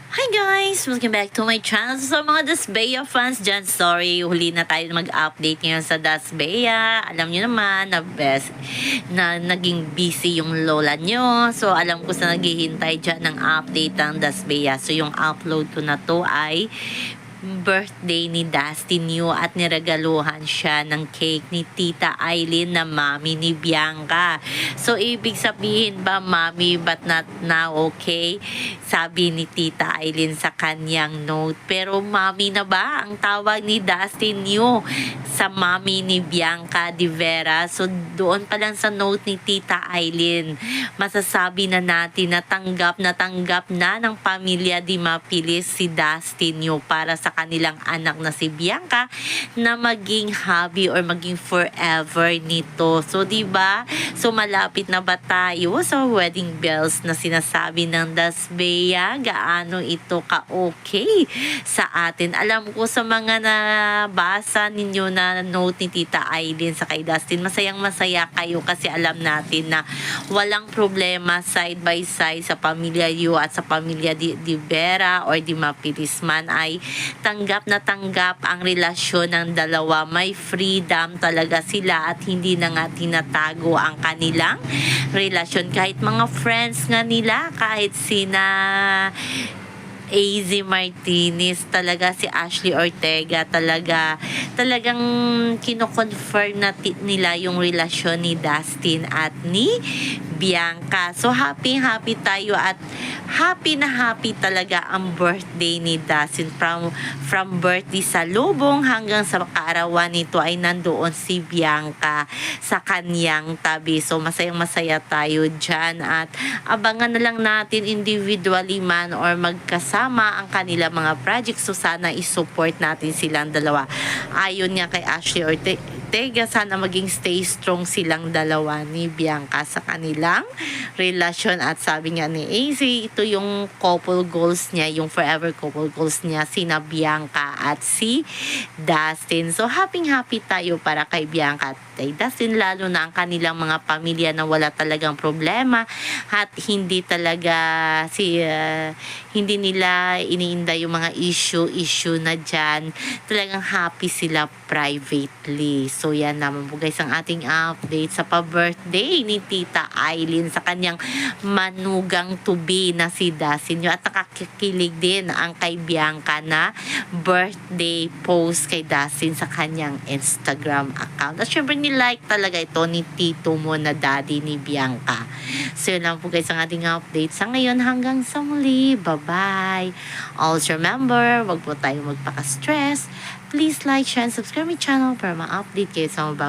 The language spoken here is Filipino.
Hi guys! Welcome back to my channel. So, sa mga Dasbea fans dyan, sorry, huli na tayo mag-update ngayon sa Dasbea. Alam nyo naman na naging busy yung lola nyo. So, alam ko sa naghihintay dyan ng update ng Dasbea. So, yung upload ko na to ay birthday ni Dustin Yu at niregaluhan siya ng cake ni Tita Aileen na mami ni Bianca. So, ibig sabihin ba, mami, but not now, okay? Sabi ni Tita Aileen sa kanyang note. Pero mami na ba ang tawag ni Dustin Yu sa mami ni Bianca de Vera? So, doon pa lang sa note ni Tita Aileen, masasabi na natin na tanggap na ng pamilya di Mapilis si Dustin Yu para sa kanilang anak na si Bianca na maging hubby or maging forever nito. So, di ba? So, malapit na ba tayo sa wedding bells na sinasabi ng Dasbea? Gaano ito ka-okay sa atin? Alam ko sa mga nabasa ninyo na note ni Tita Aileen sa kay Dustin, masayang-masaya kayo kasi alam natin na walang problema side by side sa pamilya Yu at sa pamilya di Vera or di Mapilis man ay tanggap na tanggap ang relasyon ng dalawa. May freedom talaga sila at hindi na nga tinatago ang kanilang relasyon. Kahit mga friends nga nila, kahit sina AZ Martinez, talaga si Ashley Ortega, talagang kino-confirm na nila yung relasyon ni Dustin at ni Bianca. So, happy tayo at happy na happy talaga ang birthday ni Dustin. From birthday sa lubong hanggang sa kaarawan nito ay nandoon si Bianca sa kanyang tabi. So, masayang-masaya tayo dyan at abangan na lang natin individually man or magkasama ang kanila mga projects. So, sana isupport natin silang dalawa. Ayon nga kay Ashley Ortega, sana maging stay strong silang dalawa ni Bianca sa kanilang relasyon. At sabi nga ni AZ, ito yung couple goals niya, yung forever couple goals niya, sina Bianca at si Dustin. So, happy tayo para kay Bianca at kay Dustin, lalo na ang kanilang mga pamilya na wala talagang problema at hindi talaga hindi nila iniinda yung mga issue na dyan. Talagang happy sila privately. So, yan naman po guys ang ating update sa pa-birthday ni Tita Aileen sa kanyang manugang to be na si Dustin Yu. At nakakikilig din ang kay Bianca na birthday post kay Dustin sa kanyang Instagram account. At syempre like talaga ito ni tito mo na daddy ni Bianca. So, yun lang po guys ang ating update sa ngayon. Hanggang sa muli. Bye-bye. Also remember, wag po tayo magpaka-stress. Please like, share, and subscribe my channel para ma-update kayo sa mga